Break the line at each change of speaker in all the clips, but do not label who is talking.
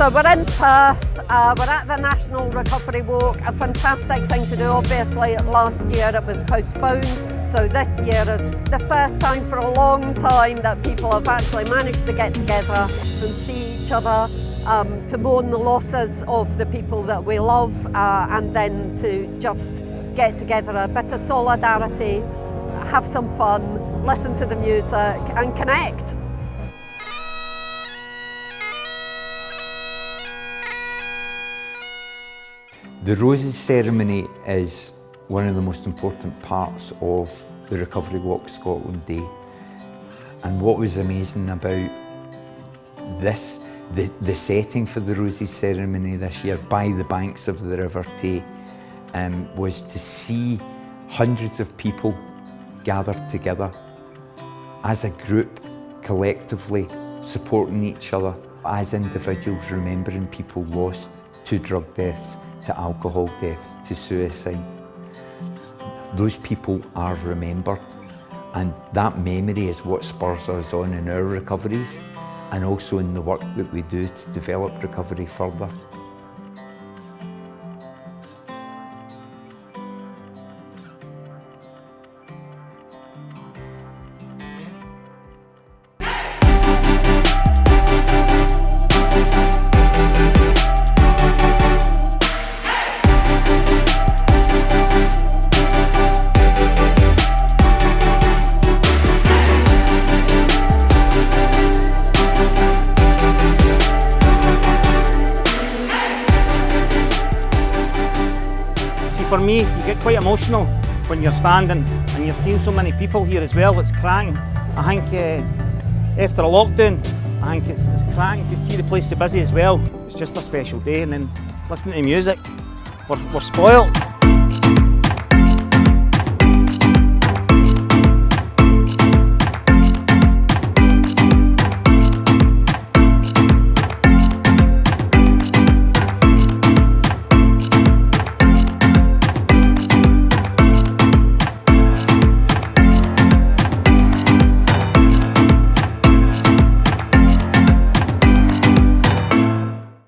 So we're in Perth, we're at the National Recovery Walk, a fantastic thing to do. Obviously last year it was postponed, so this year is the first time for a long time that people have actually managed to get together and see each other, to mourn the losses of the people that we love, and then to just get together, a bit of solidarity, have some fun, listen to the music and connect.
The Roses ceremony is one of the most important parts of the Recovery Walk Scotland Day. And what was amazing about this, the setting for the Roses ceremony this year by the banks of the River Tay, was to see hundreds of people gathered together as a group, collectively supporting each other, as individuals remembering people lost to drug deaths, to alcohol deaths, to suicide. Those people are remembered, and that memory is what spurs us on in our recoveries and also in the work that we do to develop recovery further.
For me, you get quite emotional when you're standing and you're seeing so many people here as well. It's cracking. I think after a lockdown, I think it's cracking to see the place so busy as well. It's just a special day, and then listening to music, we're spoiled.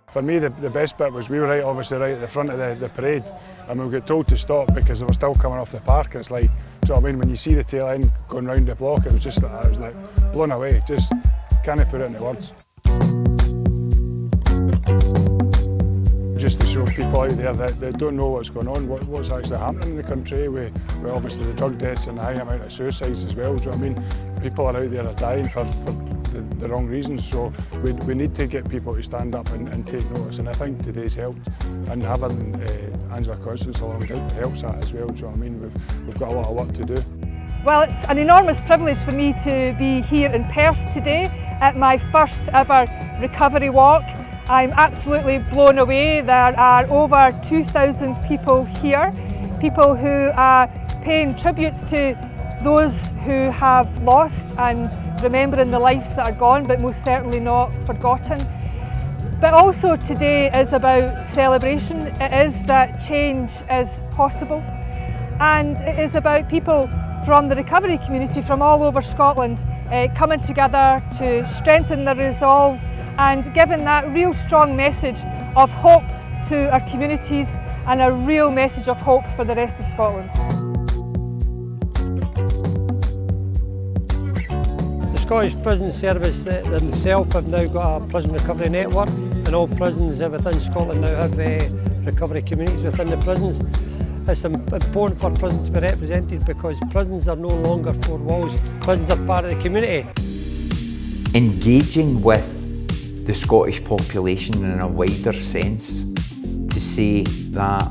For me, the best bit was we were obviously right at the front of the parade, and we got told to stop because they were still coming off the park. It's like, do you know what I mean? When you see the tail end going round the block, it was just like, I was like blown away. Just can't put it into words. Just to show people out there that don't know what's going on, what's actually happening in the country with obviously the drug deaths and the high amount of suicides as well. Do you know what I mean? People are out there are dying for the wrong reasons, so we need to get people to stand up and take notice, and I think today's helped, and having Angela Constance along helps that as well. Do you know what I mean? We've got a lot of work to do.
Well, it's an enormous privilege for me to be here in Perth today at my first ever recovery walk. I'm absolutely blown away. There are over 2,000 people here, people who are paying tributes to those who have lost and remembering the lives that are gone, but most certainly not forgotten. But also today is about celebration. It is that change is possible, and it is about people from the recovery community from all over Scotland coming together to strengthen their resolve and giving that real strong message of hope to our communities and a real message of hope for the rest of Scotland.
The Scottish Prison Service themselves have now got a prison recovery network, and all prisons within Scotland now have recovery communities within the prisons. It's important for prisons to be represented because prisons are no longer four walls, prisons are part of the community.
Engaging with the Scottish population in a wider sense to say that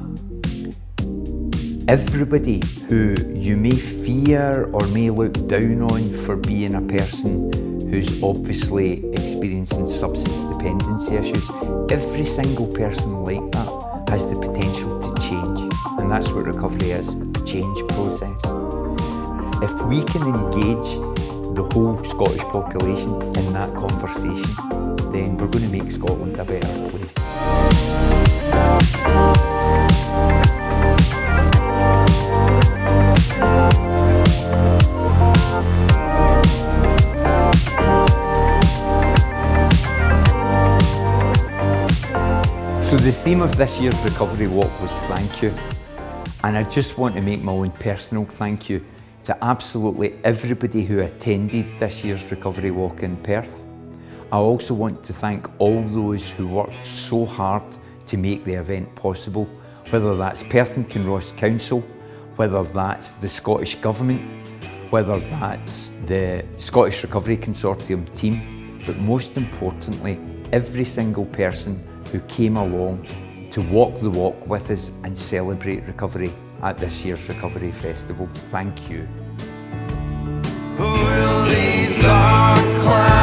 everybody who you may fear or may look down on for being a person who's obviously experiencing substance dependency issues, every single person like that has the potential to change, and that's what recovery is, a change process. If we can engage the whole Scottish population in that conversation, then we're going to make Scotland a better place. So the theme of this year's Recovery Walk was thank you. And I just want to make my own personal thank you to absolutely everybody who attended this year's Recovery Walk in Perth. I also want to thank all those who worked so hard to make the event possible, whether that's Perth and Kinross Council, whether that's the Scottish Government, whether that's the Scottish Recovery Consortium team, but most importantly, every single person who came along to walk the walk with us and celebrate recovery at this year's Recovery Festival. Thank you.
Will these dark clouds